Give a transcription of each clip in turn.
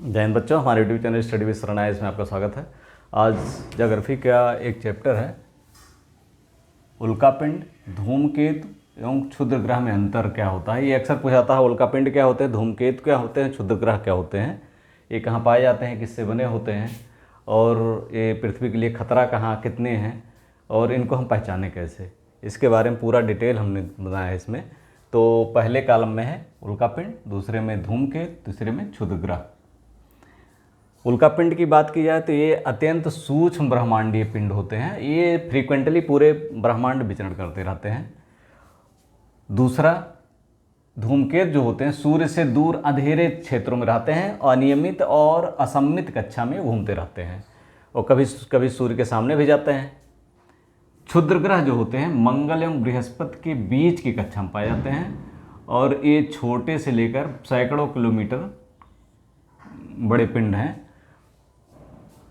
जय हिंद बच्चों, हमारे यूट्यूब चैनल स्टडी विद शरण में आपका स्वागत है। आज ज्योग्राफी का एक चैप्टर है उल्कापिंड, धूमकेतु एवं क्षुद्र ग्रह में अंतर क्या होता है। ये अक्सर पूछा जाता है, उल्कापिंड क्या होते हैं, धूमकेतु क्या होते हैं, क्षुद्र ग्रह क्या होते हैं, ये कहाँ पाए जाते हैं, किससे बने होते हैं, और ये पृथ्वी के लिए खतरा कहाँ कितने हैं, और इनको हम पहचानें कैसे, इसके बारे में पूरा डिटेल हमने बताया है इसमें। तो पहले कॉलम में है उल्कापिंड, दूसरे में धूमकेतु, तीसरे में क्षुद्र ग्रह। उल्कापिंड की बात की जाए तो ये अत्यंत सूक्ष्म ब्रह्मांडीय पिंड होते हैं। ये फ्रीक्वेंटली पूरे ब्रह्मांड विचरण करते रहते हैं। दूसरा, धूमकेतु जो होते हैं सूर्य से दूर अंधेरे क्षेत्रों में रहते हैं, अनियमित और असममित कक्षा में घूमते रहते हैं और कभी कभी सूर्य के सामने भी जाते हैं। क्षुद्र ग्रह जो होते हैं मंगल एवं बृहस्पति के बीच की कक्षा में पाए जाते हैं और ये छोटे से लेकर सैकड़ों किलोमीटर बड़े पिंड हैं।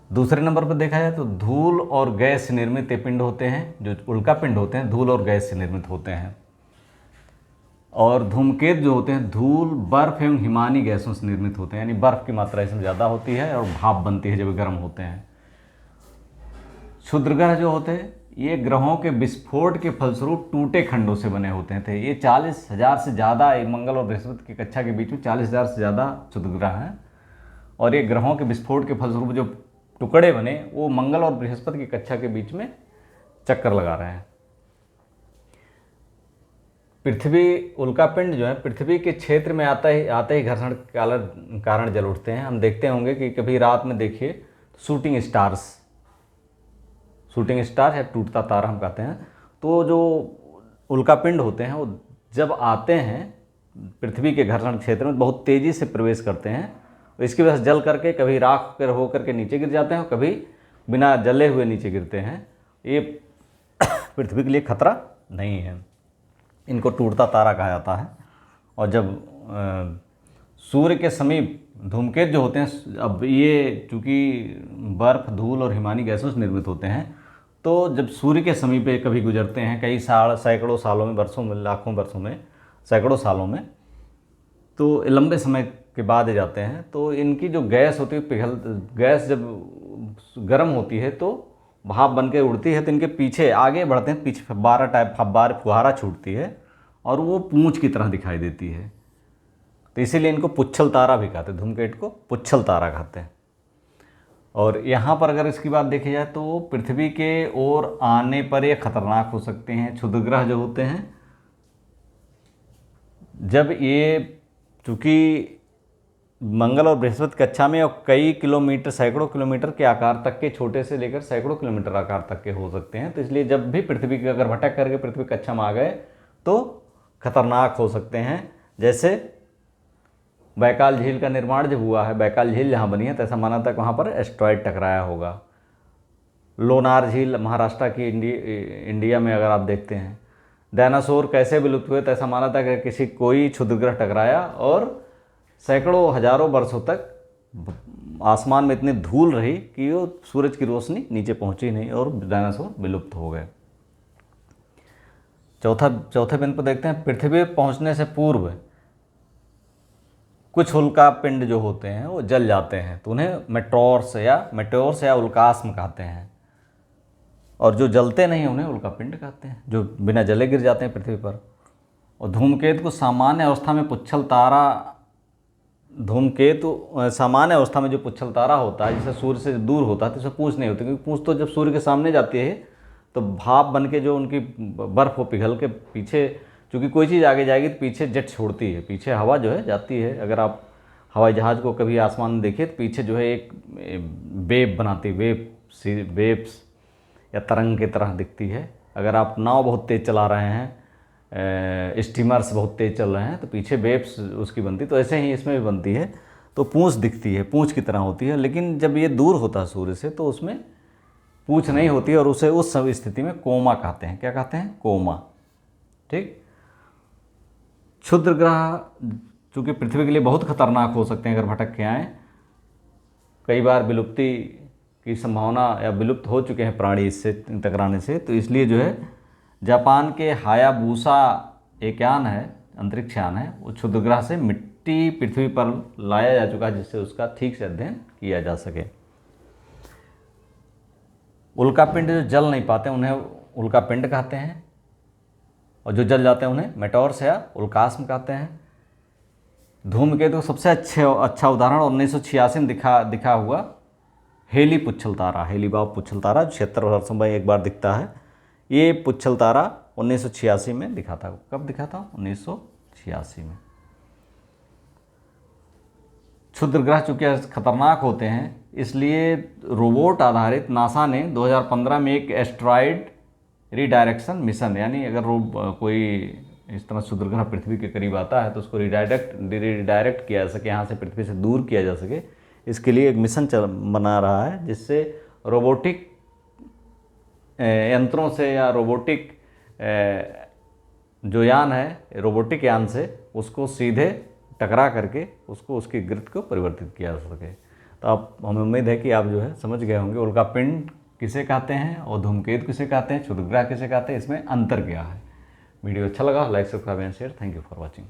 दूसरे नंबर पर देखा जाए तो धूल और गैस से निर्मित ये पिंड होते हैं। जो उल्कापिंड होते हैं धूल और गैस से निर्मित होते हैं, और धूमकेतु जो होते हैं धूल, बर्फ एवं हिमानी गैसों से निर्मित होते हैं, यानी बर्फ की मात्रा इसमें ज़्यादा होती है और भाप बनती है जब ये गर्म होते हैं। क्षुद्र ग्रह जो होते हैं ये ग्रहों के विस्फोट के फलस्वरूप टूटे खंडों से बने होते थे। ये 40,000 से ज़्यादा, मंगल और बृहस्पति की कक्षा के बीच में 40,000 से ज़्यादा क्षुद्र ग्रह हैं, और ये ग्रहों के विस्फोट के फलस्वरूप जो टुकड़े बने वो मंगल और बृहस्पति की कक्षा के बीच में चक्कर लगा रहे हैं। पृथ्वी, उल्कापिंड जो है पृथ्वी के क्षेत्र में आते ही घर्षण के कारण जल उठते हैं। हम देखते होंगे कि कभी रात में देखिए शूटिंग स्टार है, टूटता तारा हम कहते हैं। तो जो उल्कापिंड होते हैं वो जब आते हैं पृथ्वी के घर्षण क्षेत्र में बहुत तेज़ी से प्रवेश करते हैं, इसकी वजह से जल करके कभी राख हो करके नीचे गिर जाते हैं और कभी बिना जले हुए नीचे गिरते हैं। ये पृथ्वी के लिए खतरा नहीं है, इनको टूटता तारा कहा जाता है। और जब सूर्य के समीप धूमकेतु जो होते हैं, अब ये चूँकि बर्फ, धूल और हिमानी गैसों से निर्मित होते हैं, तो जब सूर्य के समीप कभी गुजरते हैं कई सैकड़ों सालों में, वर्षों में, लाखों वर्षों में, सैकड़ों सालों में, तो लंबे समय के बाद जाते हैं, तो इनकी जो गैस होती है गैस जब गर्म होती है तो भाप बन के उड़ती है, तो इनके पीछे आगे बढ़ते हैं, पीछे फुहारा छूटती है और वो पूंछ की तरह दिखाई देती है। तो इसीलिए इनको पुच्छल तारा भी कहते हैं, धूमकेतु को पुच्छल तारा कहते हैं। और यहाँ पर अगर इसकी बात देखी जाए तो पृथ्वी के ओर आने पर ये खतरनाक हो सकते हैं। क्षुद्र ग्रह जो होते हैं जब ये चूँकि मंगल और बृहस्पति कक्षा में और कई किलोमीटर, सैकड़ों किलोमीटर के आकार तक के, छोटे से लेकर सैकड़ों किलोमीटर आकार तक के हो सकते हैं, तो इसलिए जब भी पृथ्वी के अगर भटक करके पृथ्वी कक्षा में आ गए तो खतरनाक हो सकते हैं। जैसे बैकाल झील का निर्माण जब हुआ है, बैकाल झील जहाँ बनी है, तो ऐसा माना था कि वहाँ पर एस्ट्रॉयड टकराया होगा। लोनार झील महाराष्ट्र की इंडिया में अगर आप देखते हैं, डायनासोर कैसे विलुप्त हुए, तो ऐसा माना था कि कोई क्षुद्र ग्रह टकराया और सैकड़ों हजारों वर्षों तक आसमान में इतनी धूल रही कि वो सूरज की रोशनी नीचे पहुंची नहीं और डायनासोर विलुप्त हो गए। चौथे बिंदु पर देखते हैं, पृथ्वी पहुंचने से पूर्व कुछ उल्कापिंड जो होते हैं वो जल जाते हैं, तो उन्हें मेटोर्स या उल्कास्म कहते हैं, और जो जलते नहीं उन्हें उल्कापिंड कहते हैं, जो बिना जले गिर जाते हैं पृथ्वी पर। और धूमकेतु को सामान्य अवस्था में पुच्छल तारा, धूमकेतु सामान्य अवस्था में जो पुच्छल तारा होता है, जिसे सूर्य से दूर होता है, तो इसमें पूंछ नहीं होती, क्योंकि पूंछ तो जब सूर्य के सामने जाती है तो भाप बन के जो उनकी बर्फ़ वो पिघल के पीछे, चूँकि कोई चीज़ आगे जाएगी तो पीछे जेट छोड़ती है, पीछे हवा जो है जाती है। अगर आप हवाई जहाज़ को कभी आसमान में देखिए तो पीछे जो है एक वेव बनाती है, वेव्स या तरंग की तरह दिखती है। अगर आप नाव बहुत तेज़ चला रहे हैं, स्टीमर्स बहुत तेज़ चल रहे हैं, तो पीछे वेव्स उसकी बनती, तो ऐसे ही इसमें भी बनती है। तो पूंछ दिखती है, पूंछ की तरह होती है, लेकिन जब ये दूर होता है सूर्य से तो उसमें पूंछ नहीं होती है और उसे उस सब स्थिति में कोमा कहते हैं। क्या कहते हैं? कोमा। ठीक। क्षुद्र ग्रह चूँकि पृथ्वी के लिए बहुत खतरनाक हो सकते हैं अगर भटक के आएँ, कई बार विलुप्ति की संभावना या विलुप्त हो चुके हैं प्राणी इससे टकराने से, तो इसलिए जो है जापान के हायाबुसा एक यान है, अंतरिक्ष यान है, वो क्षुद्र ग्रह से मिट्टी पृथ्वी पर लाया जा चुका है जिससे उसका ठीक से अध्ययन किया जा सके। उल्कापिंड जो जल नहीं पाते उन्हें उल्कापिंड कहते हैं, और जो जल जाते हैं उन्हें मेटोर्स या उल्कास्म कहते हैं। धूमकेतु सबसे अच्छा उदाहरण 1986 में दिखा हुआ हेली पुच्छल तारा, हेली बाब पुच्छल तारा, 76 वर्षों में एक बार दिखता है। ये पुच्छल तारा 1986 में दिखा था। कब दिखा था? 1986 में। क्षुद्र ग्रह चूंकि खतरनाक होते हैं इसलिए रोबोट आधारित नासा ने 2015 में एक एस्ट्रॉयड रीडायरेक्शन मिशन, यानी अगर कोई इस तरह क्षुद्र ग्रह पृथ्वी के करीब आता है तो उसको रिडायरेक्ट किया जा सके, यहाँ से पृथ्वी से दूर किया जा सके, इसके लिए एक मिशन बना रहा है जिससे रोबोटिक यंत्रों से या रोबोटिक जो यान है, रोबोटिक यान से उसको सीधे टकरा करके उसको उसकी गिरफ्त को परिवर्तित किया जा सके। तो आप, हमें उम्मीद है कि आप जो है समझ गए होंगे उल्कापिंड किसे कहते हैं और धूमकेतु किसे कहते हैं, क्षुद्र ग्रह किसे कहते हैं, इसमें अंतर क्या है। वीडियो अच्छा लगा like subscribe and share. Thank you for watching.